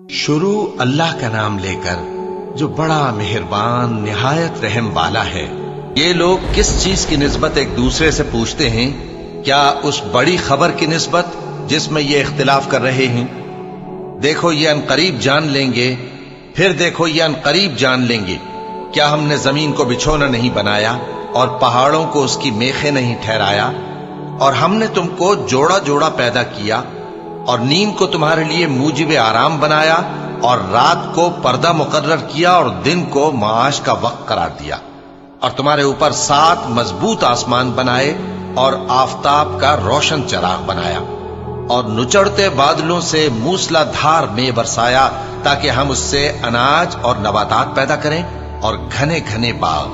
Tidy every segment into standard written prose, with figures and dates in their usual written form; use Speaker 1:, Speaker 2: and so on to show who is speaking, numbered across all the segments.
Speaker 1: شروع اللہ کا نام لے کر جو بڑا مہربان نہایت رحم والا ہے۔ یہ لوگ کس چیز کی نسبت ایک دوسرے سے پوچھتے ہیں؟ کیا اس بڑی خبر کی نسبت جس میں یہ اختلاف کر رہے ہیں؟ دیکھو یہ انقریب جان لیں گے، پھر دیکھو یہ انقریب جان لیں گے۔ کیا ہم نے زمین کو بچھونا نہیں بنایا اور پہاڑوں کو اس کی میخیں نہیں ٹھہرایا؟ اور ہم نے تم کو جوڑا جوڑا پیدا کیا اور نیند کو تمہارے لیے موجب آرام بنایا اور رات کو پردہ مقرر کیا اور دن کو معاش کا وقت قرار دیا، اور تمہارے اوپر 7 مضبوط آسمان بنائے اور آفتاب کا روشن چراغ بنایا، اور نچڑتے بادلوں سے موسلا دھار میں برسایا تاکہ ہم اس سے اناج اور نباتات پیدا کریں اور گھنے گھنے باغ۔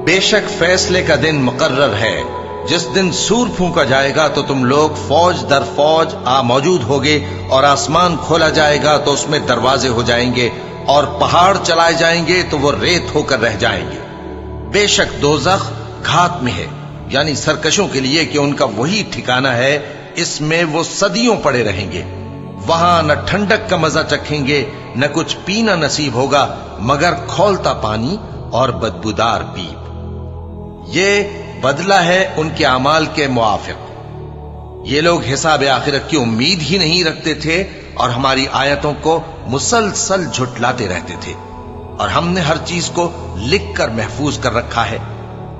Speaker 1: بے شک فیصلے کا دن مقرر ہے، جس دن سور پھونکا جائے گا تو تم لوگ فوج در فوج موجود ہوگے، اور آسمان کھولا جائے گا تو اس میں دروازے ہو جائیں گے، اور پہاڑ چلائے جائیں گے تو وہ ریت ہو کر رہ جائیں گے۔ بے شک دوزخ گھات میں ہے، یعنی سرکشوں کے لیے کہ ان کا وہی ٹھکانہ ہے، اس میں وہ صدیوں پڑے رہیں گے۔ وہاں نہ ٹھنڈک کا مزہ چکھیں گے، نہ کچھ پینا نصیب ہوگا مگر کھولتا پانی اور بدبودار پیپ۔ یہ بدلہ ہے ان کے اعمال کے موافق۔ یہ لوگ حساب آخرت کی امید ہی نہیں رکھتے تھے اور ہماری آیتوں کو مسلسل جھٹلاتے رہتے تھے، اور ہم نے ہر چیز کو لکھ کر محفوظ کر رکھا ہے۔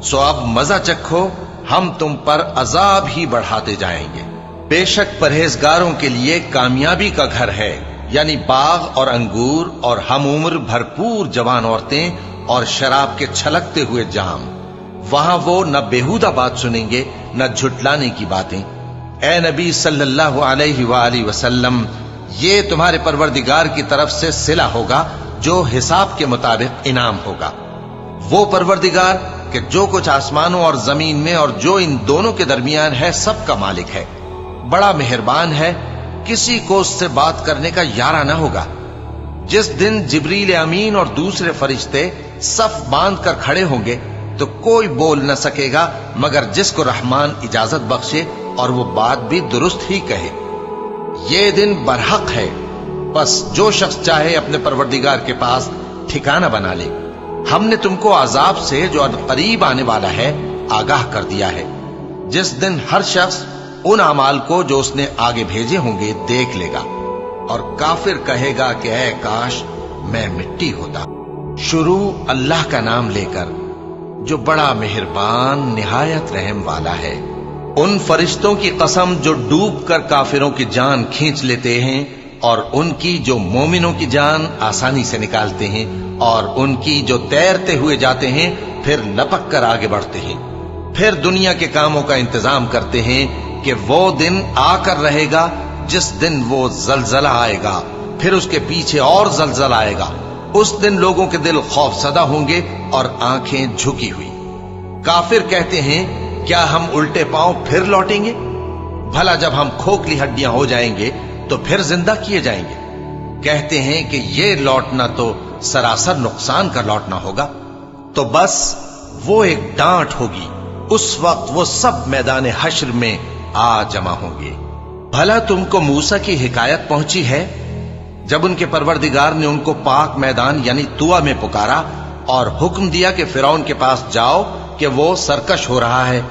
Speaker 1: سو اب مزہ چکھو، ہم تم پر عذاب ہی بڑھاتے جائیں گے۔ بے شک پرہیزگاروں کے لیے کامیابی کا گھر ہے، یعنی باغ اور انگور اور ہم عمر بھرپور جوان عورتیں اور شراب کے چھلکتے ہوئے جام۔ وہاں وہ نہ بیہودہ بات سنیں گے نہ جھٹلانے کی باتیں۔ اے نبی صلی اللہ علیہ وآلہ وسلم، یہ تمہارے پروردگار کی طرف سے صلہ ہوگا جو حساب کے مطابق انعام ہوگا۔ وہ پروردگار کہ جو کچھ آسمانوں اور زمین میں اور جو ان دونوں کے درمیان ہے سب کا مالک ہے، بڑا مہربان ہے، کسی کو اس سے بات کرنے کا یارہ نہ ہوگا۔ جس دن جبریل امین اور دوسرے فرشتے صف باندھ کر کھڑے ہوں گے تو کوئی بول نہ سکے گا مگر جس کو رحمان اجازت بخشے اور وہ بات بھی درست ہی کہے۔ یہ دن برحق ہے، بس جو شخص چاہے اپنے پروردگار کے پاس ٹھکانہ بنا لے۔ ہم نے تم کو عذاب سے جو قریب آنے والا ہے آگاہ کر دیا ہے، جس دن ہر شخص ان اعمال کو جو اس نے آگے بھیجے ہوں گے دیکھ لے گا، اور کافر کہے گا کہ اے کاش میں مٹی ہوتا۔ شروع اللہ کا نام لے کر جو بڑا مہربان نہایت رحم والا ہے۔ ان فرشتوں کی قسم جو ڈوب کر کافروں کی جان کھینچ لیتے ہیں، اور ان کی جو مومنوں کی جان آسانی سے نکالتے ہیں، اور ان کی جو تیرتے ہوئے جاتے ہیں پھر لپک کر آگے بڑھتے ہیں، پھر دنیا کے کاموں کا انتظام کرتے ہیں کہ وہ دن آ کر رہے گا جس دن وہ زلزلہ آئے گا، پھر اس کے پیچھے اور زلزلہ آئے گا۔ اس دن لوگوں کے دل خوف زدہ ہوں گے اور آنکھیں جھکی ہوئی۔ کافر کہتے ہیں کیا ہم الٹے پاؤں پھر لوٹیں گے؟ بھلا جب ہم کھوکھلی ہڈیاں ہو جائیں گے تو پھر زندہ کیے جائیں گے؟ کہتے ہیں کہ یہ لوٹنا تو سراسر نقصان کا لوٹنا ہوگا۔ تو بس وہ ایک ڈانٹ ہوگی، اس وقت وہ سب میدان حشر میں آ جمع ہوں گے۔ بھلا تم کو موسیٰ کی حکایت پہنچی ہے جب ان کے پروردگار نے ان کو پاک میدان یعنی طویٰ میں پکارا اور حکم دیا کہ فرعون کے پاس جاؤ کہ وہ سرکش ہو رہا ہے،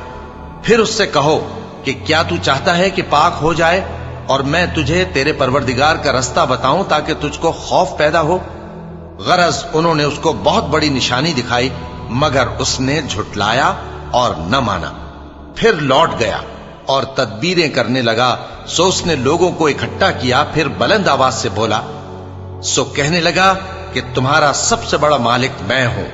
Speaker 1: پھر اس سے کہو کہ کیا تو چاہتا ہے کہ پاک ہو جائے اور میں تجھے تیرے پروردگار کا رستہ بتاؤں تاکہ تجھ کو خوف پیدا ہو؟ غرض انہوں نے اس کو بہت بڑی نشانی دکھائی مگر اس نے جھٹلایا اور نہ مانا، پھر لوٹ گیا اور تدبیریں کرنے لگا۔ سو اس نے لوگوں کو اکٹھا کیا، پھر بلند آواز سے بولا، سو کہنے لگا کہ تمہارا سب سے بڑا مالک میں ہوں۔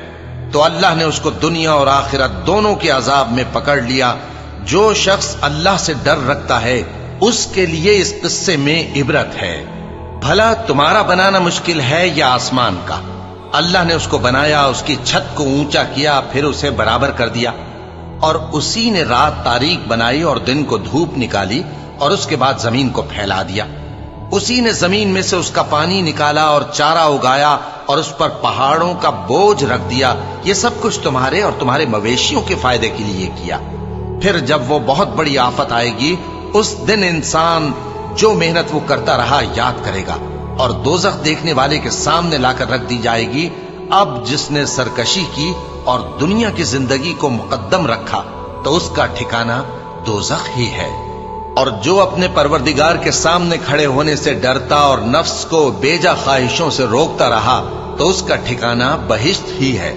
Speaker 1: تو اللہ نے اس کو دنیا اور آخرت دونوں کے عذاب میں پکڑ لیا۔ جو شخص اللہ سے ڈر رکھتا ہے اس کے لیے اس قصے میں عبرت ہے۔ بھلا تمہارا بنانا مشکل ہے یا آسمان کا؟ اللہ نے اس کو بنایا، اس کی چھت کو اونچا کیا، پھر اسے برابر کر دیا، اور اسی نے رات تاریک بنائی اور دن کو دھوپ نکالی، اور اس کے بعد زمین کو پھیلا دیا۔ اسی نے زمین میں سے اس کا پانی نکالا اور چارہ اگایا اور اس پر پہاڑوں کا بوجھ رکھ دیا۔ یہ سب کچھ تمہارے اور تمہارے مویشیوں کے فائدے کے لیے کیا۔ پھر جب وہ بہت بڑی آفت آئے گی اس دن انسان جو محنت وہ کرتا رہا یاد کرے گا، اور دوزخ دیکھنے والے کے سامنے لا کر رکھ دی جائے گی، اب جس نے سرکشی کی اور دنیا کی زندگی کو مقدم رکھا تو اس کا ٹھکانہ دوزخ ہی ہے، اور جو اپنے پروردگار کے سامنے کھڑے ہونے سے ڈرتا اور نفس کو بیجا خواہشوں سے روکتا رہا تو اس کا ٹھکانہ بہشت ہی ہے۔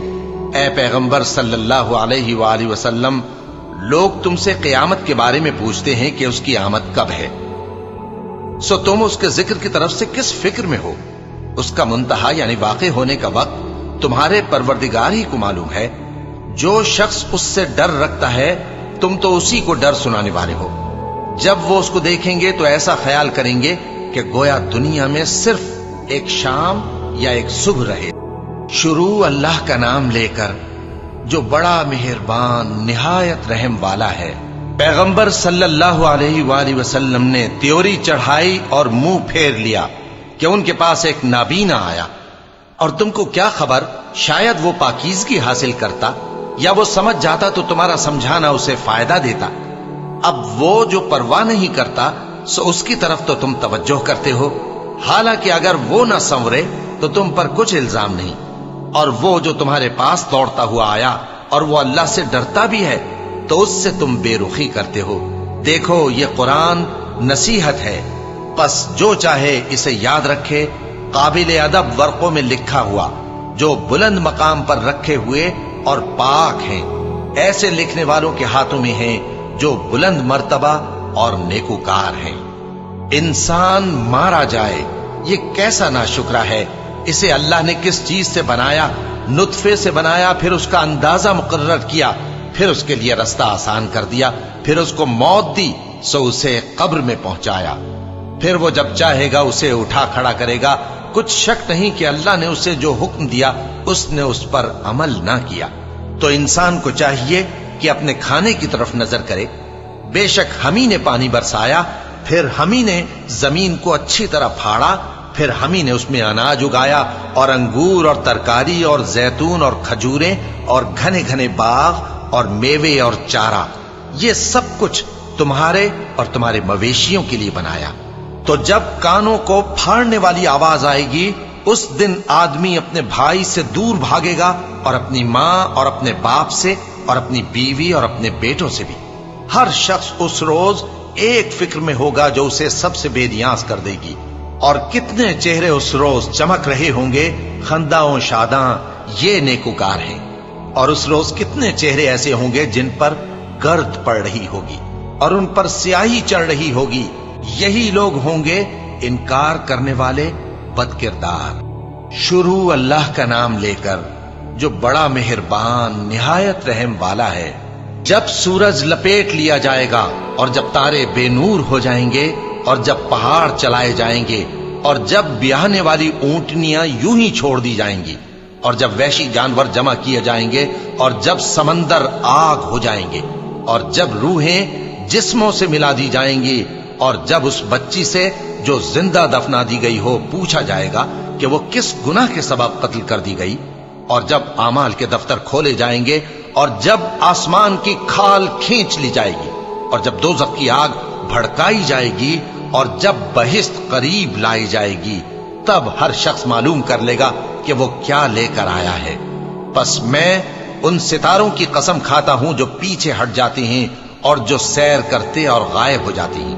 Speaker 1: اے پیغمبر صلی اللہ علیہ وآلہ وسلم، لوگ تم سے قیامت کے بارے میں پوچھتے ہیں کہ اس کی آمد کب ہے، سو تم اس کے ذکر کی طرف سے کس فکر میں ہو؟ اس کا منتہا یعنی واقع ہونے کا وقت تمہارے پروردگار ہی کو معلوم ہے۔ جو شخص اس سے ڈر رکھتا ہے تم تو اسی کو ڈر سنانے والے ہو۔ جب وہ اس کو دیکھیں گے تو ایسا خیال کریں گے کہ گویا دنیا میں صرف ایک شام یا ایک صبح رہے۔ شروع اللہ کا نام لے کر جو بڑا مہربان نہایت رحم والا ہے۔ پیغمبر صلی اللہ علیہ وآلہ وسلم نے تیوری چڑھائی اور منہ پھیر لیا کہ ان کے پاس ایک نابینا آیا، اور تم کو کیا خبر، شاید وہ پاکیزگی حاصل کرتا یا وہ سمجھ جاتا تو تمہارا سمجھانا اسے فائدہ دیتا۔ اب وہ جو پرواہ نہیں کرتا سو اس کی طرف تو تم توجہ کرتے ہو، حالانکہ اگر وہ نہ سنورے تو تم پر کچھ الزام نہیں۔ اور وہ جو تمہارے پاس دوڑتا ہوا آیا اور وہ اللہ سے ڈرتا بھی ہے تو اس سے تم بے رخی کرتے ہو۔ دیکھو یہ قرآن نصیحت ہے، پس جو چاہے اسے یاد رکھے، قابل ادب ورقوں میں لکھا ہوا، جو بلند مقام پر رکھے ہوئے اور پاک ہیں، ایسے لکھنے والوں کے ہاتھوں میں ہیں جو بلند مرتبہ اور نیکوکار ہیں۔ انسان مارا جائے، یہ کیسا ناشکرا ہے۔ اسے اللہ نے کس چیز سے بنایا؟ نطفے سے بنایا، پھر اس کا اندازہ مقرر کیا، پھر اس کے لیے رستہ آسان کر دیا، پھر اس کو موت دی سو اسے قبر میں پہنچایا، پھر وہ جب چاہے گا اسے اٹھا کھڑا کرے گا۔ کچھ شک نہیں کہ اللہ نے اسے جو حکم دیا اس نے اس پر عمل نہ کیا۔ تو انسان کو چاہیے کہ اپنے کھانے کی طرف نظر کرے۔ بے شک ہم ہی نے پانی برسایا، پھر ہم ہی نے زمین کو اچھی طرح پھاڑا، پھر ہم ہی نے اس میں اناج اگایا اور انگور اور ترکاری اور زیتون اور کھجوریں اور گھنے گھنے باغ اور میوے اور چارہ، یہ سب کچھ تمہارے اور تمہارے مویشیوں کے لیے بنایا۔ تو جب کانوں کو پھاڑنے والی آواز آئے گی اس دن آدمی اپنے بھائی سے دور بھاگے گا، اور اپنی ماں اور اپنے باپ سے اور اپنی بیوی اور اپنے بیٹوں سے بھی۔ ہر شخص اس روز ایک فکر میں ہوگا جو اسے سب سے بے نیاز کر دے گی۔ اور کتنے چہرے اس روز چمک رہے ہوں گے، خنداں و شاداں، یہ نیکوکار ہیں۔ اور اس روز کتنے چہرے ایسے ہوں گے جن پر گرد پڑ رہی ہوگی اور ان پر سیاہی چڑھ رہی ہوگی، یہی لوگ ہوں گے انکار کرنے والے بد کردار۔ شروع اللہ کا نام لے کر جو بڑا مہربان نہایت رحم والا ہے۔ جب سورج لپیٹ لیا جائے گا اور جب تارے بے نور ہو جائیں گے اور جب پہاڑ چلائے جائیں گے اور جب بیاہنے والی اونٹنیاں یوں ہی چھوڑ دی جائیں گی اور جب وحشی جانور جمع کیے جائیں گے اور جب سمندر آگ ہو جائیں گے اور جب روحیں جسموں سے ملا دی جائیں گی اور جب اس بچی سے جو زندہ دفنا دی گئی ہو پوچھا جائے گا کہ وہ کس گناہ کے سبب قتل کر دی گئی، اور جب اعمال کے دفتر کھولے جائیں گے اور جب آسمان کی کھال کھینچ لی جائے گی اور جب دوزخ کی آگ بھڑکائی جائے گی اور جب بہشت قریب لائی جائے گی، تب ہر شخص معلوم کر لے گا کہ وہ کیا لے کر آیا ہے۔ پس میں ان ستاروں کی قسم کھاتا ہوں جو پیچھے ہٹ جاتے ہیں اور جو سیر کرتے اور غائب ہو جاتے ہیں،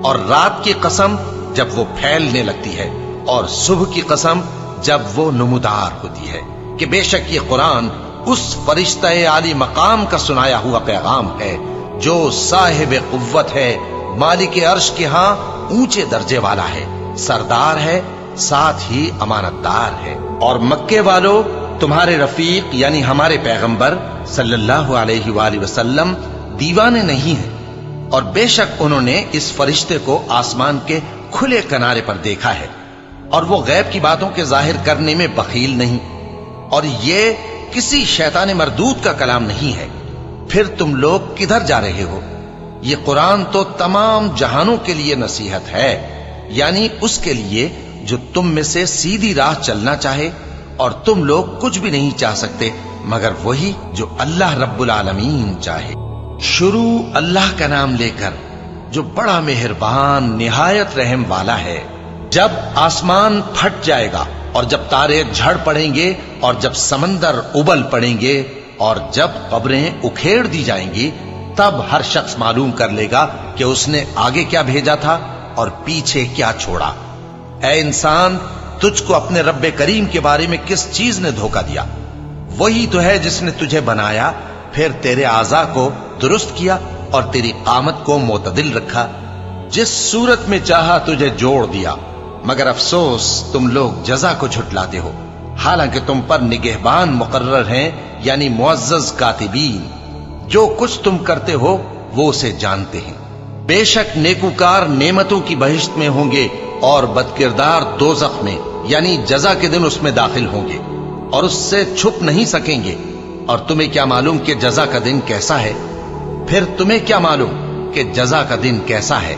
Speaker 1: اور رات کی قسم جب وہ پھیلنے لگتی ہے، اور صبح کی قسم جب وہ نمودار ہوتی ہے، کہ بے شک یہ قرآن اس فرشتہ عالی مقام کا سنایا ہوا پیغام ہے جو صاحب قوت ہے، مالک عرش کے ہاں اونچے درجے والا ہے، سردار ہے، ساتھ ہی امانت دار ہے۔ اور مکے والو، تمہارے رفیق یعنی ہمارے پیغمبر صلی اللہ علیہ وآلہ وسلم دیوانے نہیں ہیں، اور بے شک انہوں نے اس فرشتے کو آسمان کے کھلے کنارے پر دیکھا ہے، اور وہ غیب کی باتوں کے ظاہر کرنے میں بخیل نہیں، اور یہ کسی شیطان مردود کا کلام نہیں ہے۔ پھر تم لوگ کدھر جا رہے ہو؟ یہ قرآن تو تمام جہانوں کے لیے نصیحت ہے، یعنی اس کے لیے جو تم میں سے سیدھی راہ چلنا چاہے، اور تم لوگ کچھ بھی نہیں چاہ سکتے مگر وہی جو اللہ رب العالمین چاہے۔ شروع اللہ کا نام لے کر جو بڑا مہربان نہایت رحم والا ہے۔ جب آسمان پھٹ جائے گا اور جب تارے جھڑ پڑیں گے اور جب سمندر ابل پڑیں گے اور جب قبریں اکھیڑ دی جائیں گی، تب ہر شخص معلوم کر لے گا کہ اس نے آگے کیا بھیجا تھا اور پیچھے کیا چھوڑا۔ اے انسان، تجھ کو اپنے رب کریم کے بارے میں کس چیز نے دھوکہ دیا؟ وہی تو ہے جس نے تجھے بنایا، پھر تیرے اعضاء کو درست کیا اور تیری قامت کو معتدل رکھا، جس صورت میں چاہا تجھے جوڑ دیا۔ مگر افسوس تم لوگ جزا کو جھٹلاتے ہو، حالانکہ تم پر نگہبان مقرر ہیں، یعنی معزز کاتبین۔ جو کچھ تم کرتے ہو وہ اسے جانتے ہیں۔ بے شک نیکوکار نعمتوں کی بہشت میں ہوں گے اور بدکردار دوزخ میں، یعنی جزا کے دن اس میں داخل ہوں گے اور اس سے چھپ نہیں سکیں گے۔ اور تمہیں کیا معلوم کہ جزا کا دن کیسا ہے؟ پھر تمہیں کیا معلوم کہ جزا کا دن کیسا ہے؟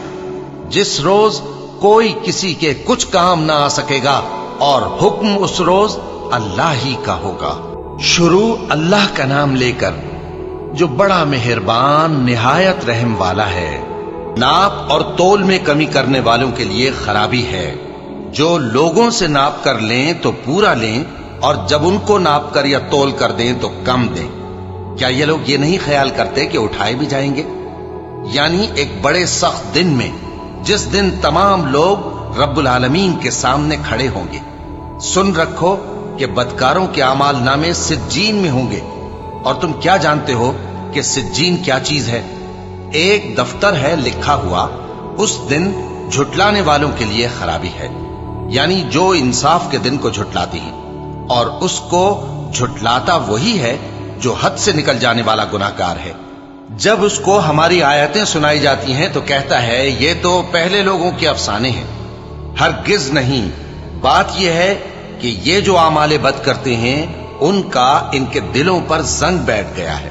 Speaker 1: جس روز کوئی کسی کے کچھ کام نہ آ سکے گا اور حکم اس روز اللہ ہی کا ہوگا۔ شروع اللہ کا نام لے کر جو بڑا مہربان نہایت رحم والا ہے۔ ناپ اور تول میں کمی کرنے والوں کے لیے خرابی ہے۔ جو لوگوں سے ناپ کر لیں تو پورا لیں، اور جب ان کو ناپ کر یا تول کر دیں تو کم دیں۔ کیا یہ لوگ یہ نہیں خیال کرتے کہ اٹھائے بھی جائیں گے؟ یعنی ایک بڑے سخت دن میں، جس دن تمام لوگ رب العالمین کے سامنے کھڑے ہوں گے۔ سن رکھو کہ بدکاروں کے اعمال نامے سجین میں ہوں گے، اور تم کیا جانتے ہو کہ سجین کیا چیز ہے؟ ایک دفتر ہے لکھا ہوا، اس دن جھٹلانے والوں کے لیے خرابی ہے، یعنی جو انصاف کے دن کو جھٹلاتی ہیں، اور اس کو جھٹلاتا وہی ہے جو حد سے نکل جانے والا گناہگار ہے۔ جب اس کو ہماری آیتیں سنائی جاتی ہیں تو کہتا ہے یہ تو پہلے لوگوں کے افسانے ہیں۔ ہرگز نہیں، بات یہ ہے کہ یہ جو اعمال بد کرتے ہیں ان کا ان کے دلوں پر زنگ بیٹھ گیا ہے۔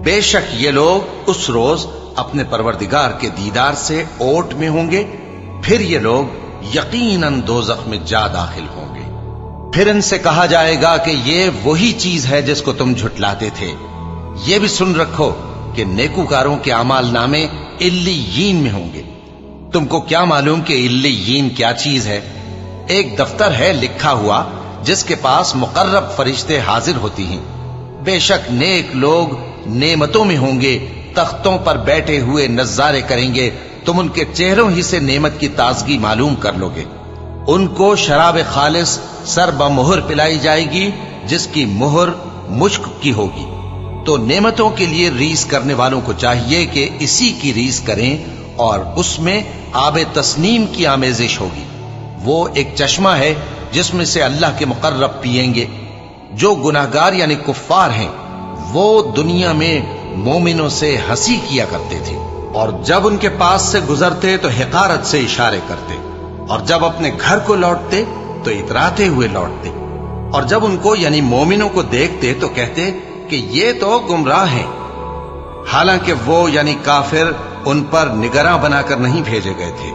Speaker 1: بے شک یہ لوگ اس روز اپنے پروردگار کے دیدار سے اوٹ میں ہوں گے، پھر یہ لوگ یقیناً دوزخ میں جا داخل ہوں گے۔ پھر ان سے کہا جائے گا کہ یہ وہی چیز ہے جس کو تم جھٹلاتے تھے۔ یہ بھی سن رکھو کہ نیکوکاروں کے اعمال نامے علیین میں ہوں گے۔ تم کو کیا معلوم کہ علیین کیا چیز ہے؟ ایک دفتر ہے لکھا ہوا جس کے پاس مقرب فرشتے حاضر ہوتی ہیں۔ بے شک نیک لوگ نعمتوں میں ہوں گے، تختوں پر بیٹھے ہوئے نظارے کریں گے، تم ان کے چہروں ہی سے نعمت کی تازگی معلوم کر لو گے۔ ان کو شراب خالص سر بمہر پلائی جائے گی، جس کی مہر مشک کی ہوگی۔ تو نعمتوں کے لیے ریس کرنے والوں کو چاہیے کہ اسی کی ریس کریں، اور اس میں آب تسنیم کی آمیزش ہوگی۔ وہ ایک چشمہ ہے جس میں سے اللہ کے مقرب پیئیں گے۔ جو گناہگار یعنی کفار ہیں وہ دنیا میں مومنوں سے ہنسی کیا کرتے تھے، اور جب ان کے پاس سے گزرتے تو حقارت سے اشارے کرتے، اور جب اپنے گھر کو لوٹتے تو اتراتے ہوئے لوٹتے، اور جب ان کو یعنی مومنوں کو دیکھتے تو کہتے کہ یہ تو گمراہ ہیں، حالانکہ وہ یعنی کافر ان پر نگراں بنا کر نہیں بھیجے گئے تھے۔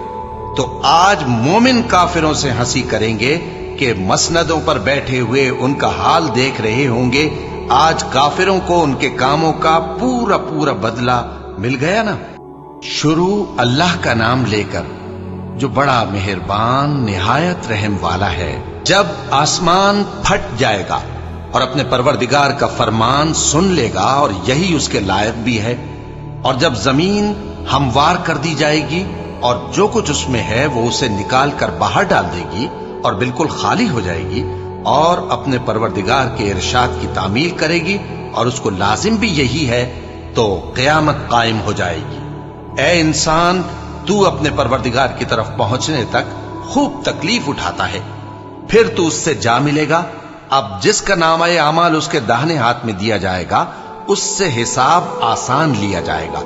Speaker 1: تو آج مومن کافروں سے ہنسی کریں گے کہ مسندوں پر بیٹھے ہوئے ان کا حال دیکھ رہے ہوں گے۔ آج کافروں کو ان کے کاموں کا پورا پورا بدلہ مل گیا نا۔ شروع اللہ کا نام لے کر جو بڑا مہربان نہایت رحم والا ہے۔ جب آسمان پھٹ جائے گا اور اپنے پروردگار کا فرمان سن لے گا، اور یہی اس کے لائق بھی ہے، اور جب زمین ہموار کر دی جائے گی اور جو کچھ اس میں ہے وہ اسے نکال کر باہر ڈال دے گی اور بالکل خالی ہو جائے گی، اور اپنے پروردگار کے ارشاد کی تعمیل کرے گی، اور اس کو لازم بھی یہی ہے، تو قیامت قائم ہو جائے گی۔ اے انسان، تو اپنے پروردگار کی طرف پہنچنے تک خوب تکلیف اٹھاتا ہے، پھر تو اس سے جا ملے گا۔ اب جس کا نامہ اعمال اس کے داہنے ہاتھ میں دیا جائے گا اس سے حساب آسان لیا جائے گا،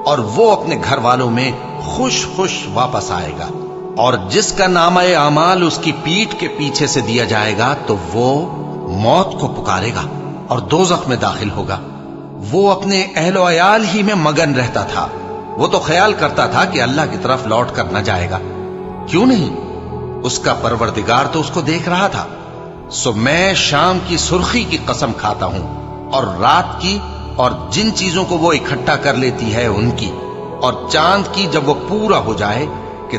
Speaker 1: اور وہ اپنے گھر والوں میں خوش خوش واپس آئے گا۔ اور جس کا نامہ اعمال اس کی پیٹھ کے پیچھے سے دیا جائے گا تو وہ موت کو پکارے گا اور دوزخ میں داخل ہوگا۔ وہ اپنے اہل و عیال ہی میں مگن رہتا تھا، وہ تو خیال کرتا تھا کہ اللہ کی طرف لوٹ کر نہ جائے گا، کیوں نہیں؟ اس کا پروردگار تو اس کو دیکھ رہا تھا۔ سو میں شام کی سرخی کی قسم کھاتا ہوں، اور رات کی، اور جن چیزوں کو وہ اکٹھا کر لیتی ہے ان کی، اور چاند کی جب وہ پورا ہو جائے، کہ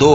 Speaker 1: 2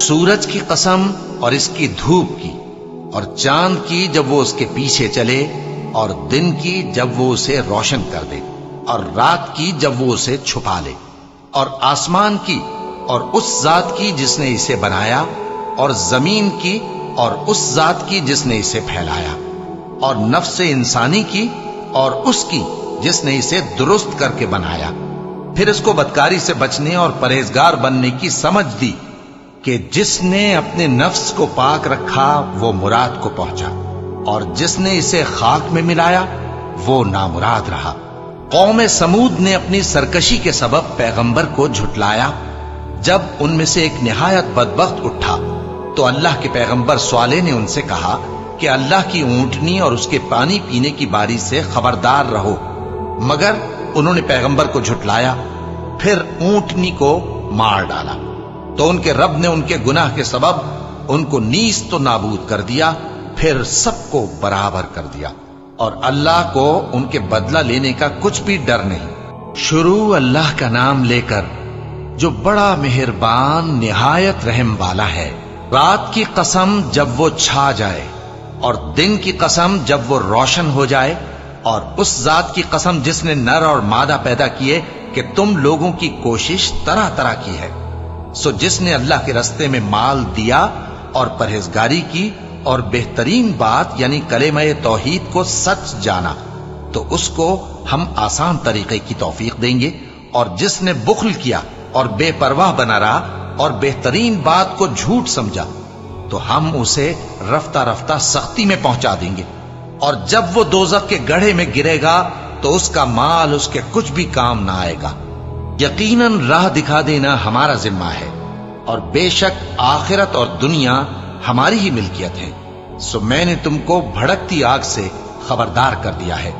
Speaker 1: سورج کی قسم اور اس کی دھوپ کی، اور چاند کی جب وہ اس کے پیچھے چلے، اور دن کی جب وہ اسے روشن کر دے، اور رات کی جب وہ اسے چھپا لے، اور آسمان کی اور اس ذات کی جس نے اسے بنایا، اور زمین کی اور اس ذات کی جس نے اسے پھیلایا، اور نفس انسانی کی اور اس کی جس نے اسے درست کر کے بنایا۔ پھر اس کو بدکاری سے بچنے اور پرہیزگار بننے کی سمجھ دی کہ جس نے اپنے نفس کو پاک رکھا وہ مراد کو پہنچا، اور جس نے اسے خاک میں ملایا وہ نامراد رہا۔ قوم سمود نے اپنی سرکشی کے سبب پیغمبر کو جھٹلایا۔ جب ان میں سے ایک نہایت بدبخت اٹھا تو اللہ کے پیغمبر صالح نے ان سے کہا کہ اللہ کی اونٹنی اور اس کے پانی پینے کی باری سے خبردار رہو، مگر انہوں نے پیغمبر کو جھٹلایا۔ پھر اونٹنی کو مار ڈالا تو ان کے رب نے ان کے گناہ کے سبب ان کو نیست و نابود کر دیا، پھر سب کو برابر کر دیا، اور اللہ کو ان کے بدلہ لینے کا کچھ بھی ڈر نہیں۔ شروع اللہ کا نام لے کر جو بڑا مہربان نہایت رحم والا ہے۔ رات کی قسم جب وہ چھا جائے، اور دن کی قسم جب وہ روشن ہو جائے، اور اس ذات کی قسم جس نے نر اور مادہ پیدا کیے کہ تم لوگوں کی کوشش طرح طرح کی ہے۔ سو جس نے اللہ کے رستے میں مال دیا اور پرہیزگاری کی اور بہترین بات یعنی کلمہ توحید کو سچ جانا، تو اس کو ہم آسان طریقے کی توفیق دیں گے، اور جس نے بخل کیا اور بے پرواہ بنا رہا اور بہترین بات کو جھوٹ سمجھا، تو ہم اسے رفتہ رفتہ سختی میں پہنچا دیں گے، اور جب وہ دوزخ کے گڑھے میں گرے گا تو اس کا مال اس کے کچھ بھی کام نہ آئے گا۔ یقیناً راہ دکھا دینا ہمارا ذمہ ہے، اور بے شک آخرت اور دنیا ہماری ہی ملکیت ہے۔ سو میں نے تم کو بھڑکتی آگ سے خبردار کر دیا ہے،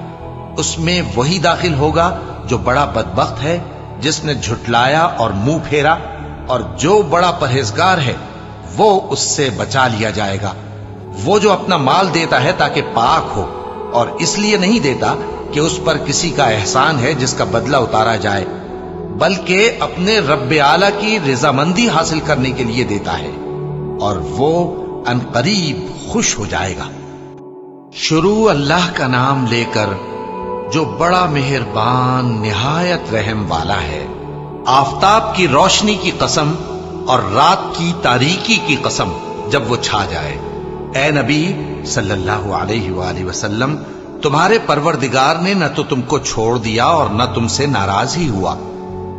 Speaker 1: اس میں وہی داخل ہوگا جو بڑا بدبخت ہے، جس نے جھٹلایا اور منہ پھیرا، اور جو بڑا پرہیزگار ہے وہ اس سے بچا لیا جائے گا۔ وہ جو اپنا مال دیتا ہے تاکہ پاک ہو، اور اس لیے نہیں دیتا کہ اس پر کسی کا احسان ہے جس کا بدلہ اتارا جائے، بلکہ اپنے رب اعلیٰ کی رضامندی حاصل کرنے کے لیے دیتا ہے، اور وہ عنقریب خوش ہو جائے گا۔ شروع اللہ کا نام لے کر جو بڑا مہربان نہایت رحم والا ہے۔ آفتاب کی روشنی کی قسم اور رات کی تاریکی کی قسم جب وہ چھا جائے۔ اے نبی صلی اللہ علیہ وآلہ وسلم، تمہارے پروردگار نے نہ تو تم کو چھوڑ دیا اور نہ تم سے ناراض ہی ہوا،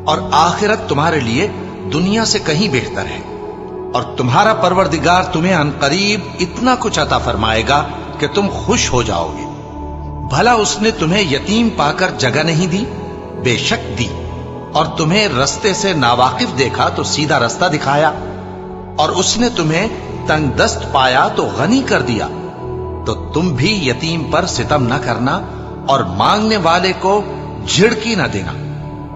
Speaker 1: اور آخرت تمہارے لیے دنیا سے کہیں بہتر ہے، اور تمہارا پروردگار تمہیں عنقریب اتنا کچھ عطا فرمائے گا کہ تم خوش ہو جاؤ گے۔ بھلا اس نے تمہیں یتیم پا کر جگہ نہیں دی؟ بے شک دی، اور تمہیں رستے سے ناواقف دیکھا تو سیدھا رستہ دکھایا، اور اس نے تمہیں تنگ دست پایا تو غنی کر دیا۔ تو تم بھی یتیم پر ستم نہ کرنا، اور مانگنے والے کو جھڑکی نہ دینا،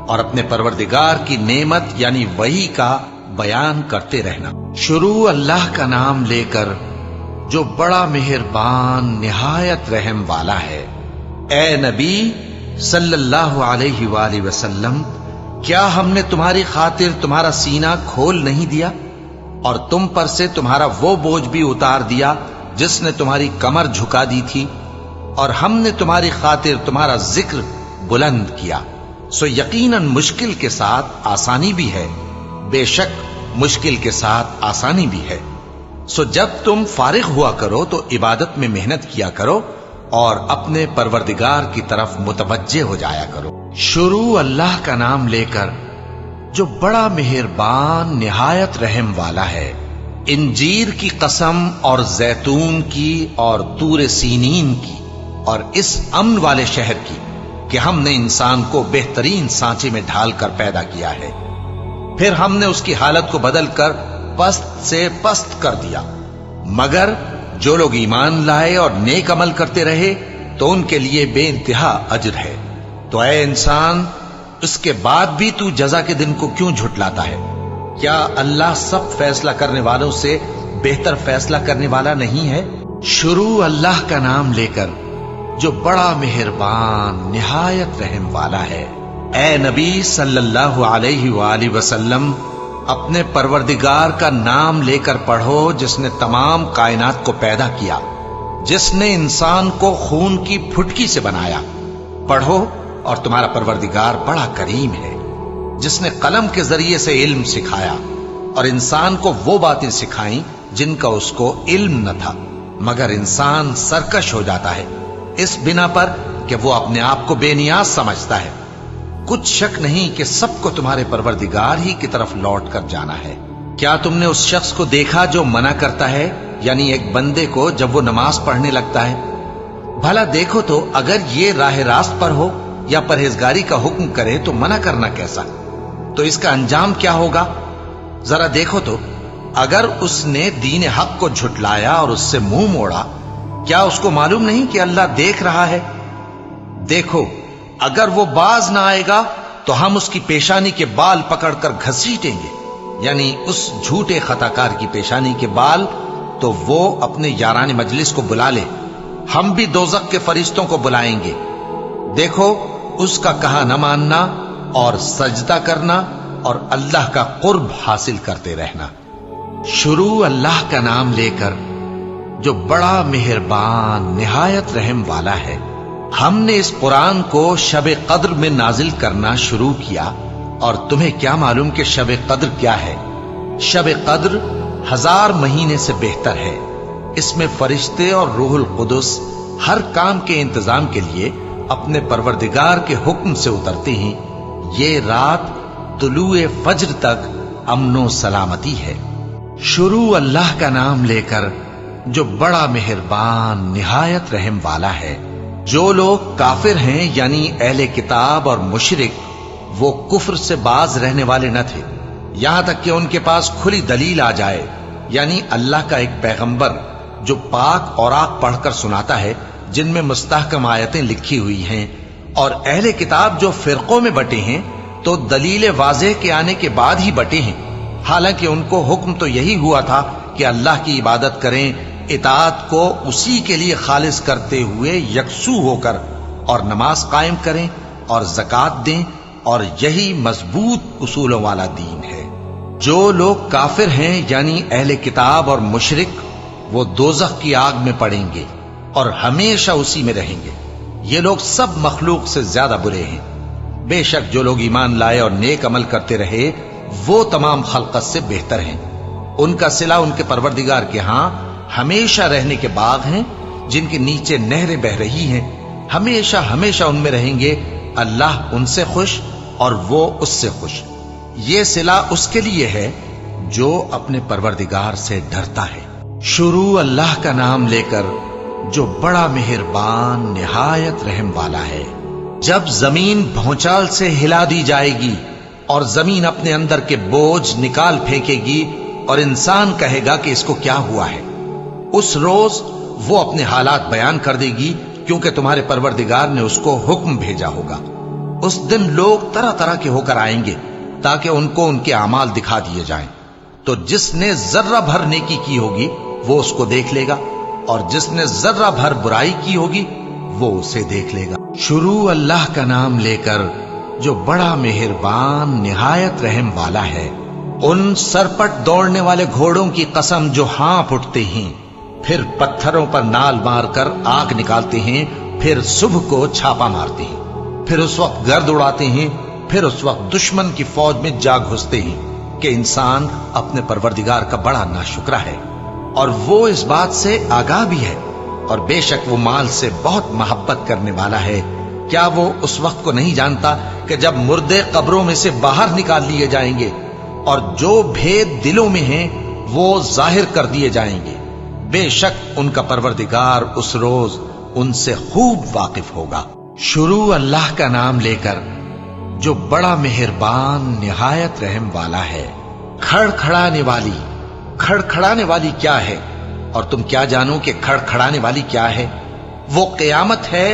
Speaker 1: اور اپنے پروردگار کی نعمت یعنی وحی کا بیان کرتے رہنا۔ شروع اللہ کا نام لے کر جو بڑا مہربان نہایت رحم والا ہے۔ اے نبی صلی اللہ علیہ وآلہ وسلم، کیا ہم نے تمہاری خاطر تمہارا سینہ کھول نہیں دیا، اور تم پر سے تمہارا وہ بوجھ بھی اتار دیا جس نے تمہاری کمر جھکا دی تھی، اور ہم نے تمہاری خاطر تمہارا ذکر بلند کیا۔ سو یقیناً مشکل کے ساتھ آسانی بھی ہے، بے شک مشکل کے ساتھ آسانی بھی ہے۔ سو جب تم فارغ ہوا کرو تو عبادت میں محنت کیا کرو، اور اپنے پروردگار کی طرف متوجہ ہو جایا کرو۔ شروع اللہ کا نام لے کر جو بڑا مہربان نہایت رحم والا ہے۔ انجیر کی قسم اور زیتون کی اور طور سینین کی، اور اس امن والے شہر کی کہ ہم نے انسان کو بہترین سانچے میں ڈھال کر پیدا کیا ہے، پھر ہم نے اس کی حالت کو بدل کر پست سے پست کر دیا، مگر جو لوگ ایمان لائے اور نیک عمل کرتے رہے تو ان کے لیے بے انتہا اجر ہے۔ تو اے انسان، اس کے بعد بھی تو جزا کے دن کو کیوں جھٹلاتا ہے؟ کیا اللہ سب فیصلہ کرنے والوں سے بہتر فیصلہ کرنے والا نہیں ہے؟ شروع اللہ کا نام لے کر جو بڑا مہربان نہایت رحم والا ہے۔ اے نبی صلی اللہ علیہ وآلہ وسلم، اپنے پروردگار کا نام لے کر پڑھو جس نے تمام کائنات کو پیدا کیا، جس نے انسان کو خون کی پھٹکی سے بنایا۔ پڑھو اور تمہارا پروردگار بڑا کریم ہے، جس نے قلم کے ذریعے سے علم سکھایا اور انسان کو وہ باتیں سکھائیں جن کا اس کو علم نہ تھا، مگر انسان سرکش ہو جاتا ہے اس بنا پر کہ وہ اپنے آپ کو بے نیاز سمجھتا ہے۔ کچھ شک نہیں کہ سب کو تمہارے پروردگار ہی کی طرف لوٹ کر جانا ہے۔ کیا تم نے اس شخص کو دیکھا جو منع کرتا ہے، یعنی ایک بندے کو جب وہ نماز پڑھنے لگتا ہے؟ بھلا دیکھو تو اگر یہ راہ راست پر ہو یا پرہیزگاری کا حکم کرے تو منع کرنا کیسا؟ تو اس کا انجام کیا ہوگا؟ ذرا دیکھو تو اگر اس نے دین حق کو جھٹلایا اور اس سے منہ موڑا، کیا اس کو معلوم نہیں کہ اللہ دیکھ رہا ہے؟ دیکھو اگر وہ باز نہ آئے گا تو ہم اس کی پیشانی کے بال پکڑ کر گھسیٹیں گے، یعنی اس جھوٹے خطا کار کی پیشانی کے بال، تو وہ اپنے یاران مجلس کو بلا لے، ہم بھی دوزخ کے فرشتوں کو بلائیں گے۔ دیکھو اس کا کہا نہ ماننا اور سجدہ کرنا اور اللہ کا قرب حاصل کرتے رہنا۔ شروع اللہ کا نام لے کر جو بڑا مہربان نہایت رحم والا ہے۔ ہم نے اس قرآن کو شب قدر میں نازل کرنا شروع کیا، اور تمہیں کیا معلوم کہ شب قدر کیا ہے؟ شب قدر 1000 مہینے سے بہتر ہے۔ اس میں فرشتے اور روح القدس ہر کام کے انتظام کے لیے اپنے پروردگار کے حکم سے اترتے ہیں۔ یہ رات طلوع فجر تک امن و سلامتی ہے۔ شروع اللہ کا نام لے کر جو بڑا مہربان نہایت رحم والا ہے۔ جو لوگ کافر ہیں یعنی اہل کتاب اور مشرک، وہ کفر سے باز رہنے والے نہ تھے یہاں تک کہ ان کے پاس کھلی دلیل آ جائے، یعنی اللہ کا ایک پیغمبر جو پاک اوراق پڑھ کر سناتا ہے جن میں مستحکم آیتیں لکھی ہوئی ہیں، اور اہل کتاب جو فرقوں میں بٹے ہیں تو دلیل واضح کے آنے کے بعد ہی بٹے ہیں، حالانکہ ان کو حکم تو یہی ہوا تھا کہ اللہ کی عبادت کریں، اطاعت کو اسی کے لیے خالص کرتے ہوئے یکسو ہو کر، اور نماز قائم کریں اور زکوٰۃ دیں، اور یہی مضبوط اصولوں والا دین ہے۔ جو لوگ کافر ہیں یعنی اہل کتاب اور مشرک، وہ دوزخ کی آگ میں پڑیں گے اور ہمیشہ اسی میں رہیں گے۔ یہ لوگ سب مخلوق سے زیادہ برے ہیں۔ بے شک جو لوگ ایمان لائے اور نیک عمل کرتے رہے وہ تمام خلقت سے بہتر ہیں۔ ان کا صلہ ان کے پروردگار کے ہاں ہمیشہ رہنے کے باغ ہیں جن کے نیچے نہریں بہ رہی ہیں، ہمیشہ ہمیشہ ان میں رہیں گے۔ اللہ ان سے خوش اور وہ اس سے خوش۔ یہ صلہ اس کے لیے ہے جو اپنے پروردگار سے ڈرتا ہے۔ شروع اللہ کا نام لے کر جو بڑا مہربان نہایت رحم والا ہے۔ جب زمین بھونچال سے ہلا دی جائے گی اور زمین اپنے اندر کے بوجھ نکال پھینکے گی اور انسان کہے گا کہ اس کو کیا ہوا ہے، اس روز وہ اپنے حالات بیان کر دے گی، کیونکہ تمہارے پروردگار نے اس کو حکم بھیجا ہوگا۔ اس دن لوگ طرح طرح کے ہو کر آئیں گے تاکہ ان کو ان کے اعمال دکھا دیے جائیں، تو جس نے ذرہ بھر نیکی کی ہوگی وہ اس کو دیکھ لے گا، اور جس نے ذرہ بھر برائی کی ہوگی وہ اسے دیکھ لے گا۔ شروع اللہ کا نام لے کر جو بڑا مہربان نہایت رحم والا ہے۔ ان سرپٹ دوڑنے والے گھوڑوں کی قسم جو ہانپ اٹھتے ہیں، پھر پتھروں پر نال مار کر آگ نکالتے ہیں، پھر صبح کو چھاپا مارتے ہیں، پھر اس وقت گرد اڑاتے ہیں، پھر اس وقت دشمن کی فوج میں جا گھستے ہیں کہ انسان اپنے پروردگار کا بڑا ناشکرا ہے، اور وہ اس بات سے آگاہ بھی ہے، اور بے شک وہ مال سے بہت محبت کرنے والا ہے۔ کیا وہ اس وقت کو نہیں جانتا کہ جب مردے قبروں میں سے باہر نکال لیے جائیں گے اور جو بھید دلوں میں ہیں وہ ظاہر کر دیے جائیں گے؟ بے شک ان کا پروردگار اس روز ان سے خوب واقف ہوگا۔ شروع اللہ کا نام لے کر جو بڑا مہربان نہایت رحم والا ہے۔ کھڑکھڑانے والی، کھڑکھڑانے والی کیا ہے؟ اور تم کیا جانو کہ کھڑکھڑانے والی کیا ہے؟ وہ قیامت ہے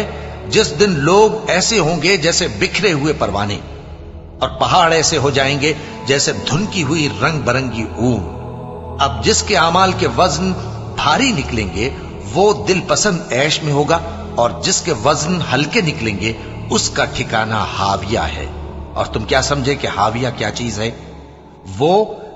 Speaker 1: جس دن لوگ ایسے ہوں گے جیسے بکھرے ہوئے پروانے، اور پہاڑ ایسے ہو جائیں گے جیسے دھنکی ہوئی رنگ برنگی اون۔ اب جس کے اعمال کے وزن بھاری نکلیں گے وہ دل پسند عیش میں ہوگا، اور جس کے وزن ہلکے نکلیں گے اس کا ٹھکانہ ہاویہ ہے۔ اور تم کیا سمجھے کہ ہاویہ کیا چیز ہے؟ وہ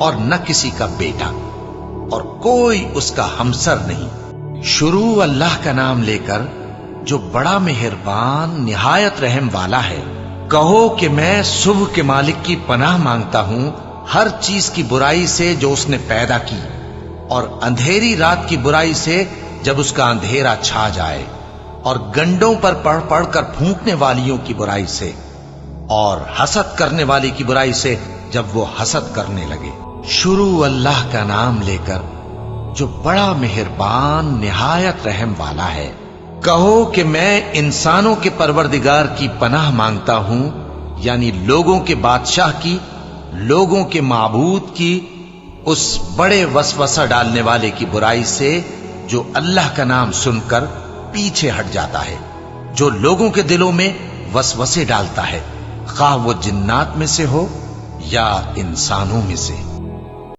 Speaker 1: اور نہ کسی کا بیٹا، اور کوئی اس کا ہمسر نہیں۔ شروع اللہ کا نام لے کر جو بڑا مہربان نہایت رحم والا ہے۔ کہو کہ میں صبح کے مالک کی پناہ مانگتا ہوں ہر چیز کی برائی سے جو اس نے پیدا کی، اور اندھیری رات کی برائی سے جب اس کا اندھیرا چھا جائے، اور گنڈوں پر پڑھ پڑھ کر پھونکنے والیوں کی برائی سے، اور حسد کرنے والی کی برائی سے جب وہ حسد کرنے لگے۔ شروع اللہ کا نام لے کر جو بڑا مہربان نہایت رحم والا ہے۔ کہو کہ میں انسانوں کے پروردگار کی پناہ مانگتا ہوں، یعنی لوگوں کے بادشاہ کی، لوگوں کے معبود کی، اس بڑے وسوسہ ڈالنے والے کی برائی سے جو اللہ کا نام سن کر پیچھے ہٹ جاتا ہے، جو لوگوں کے دلوں میں وسوسے ڈالتا ہے، خواہ وہ جنات میں سے ہو یا انسانوں میں سے۔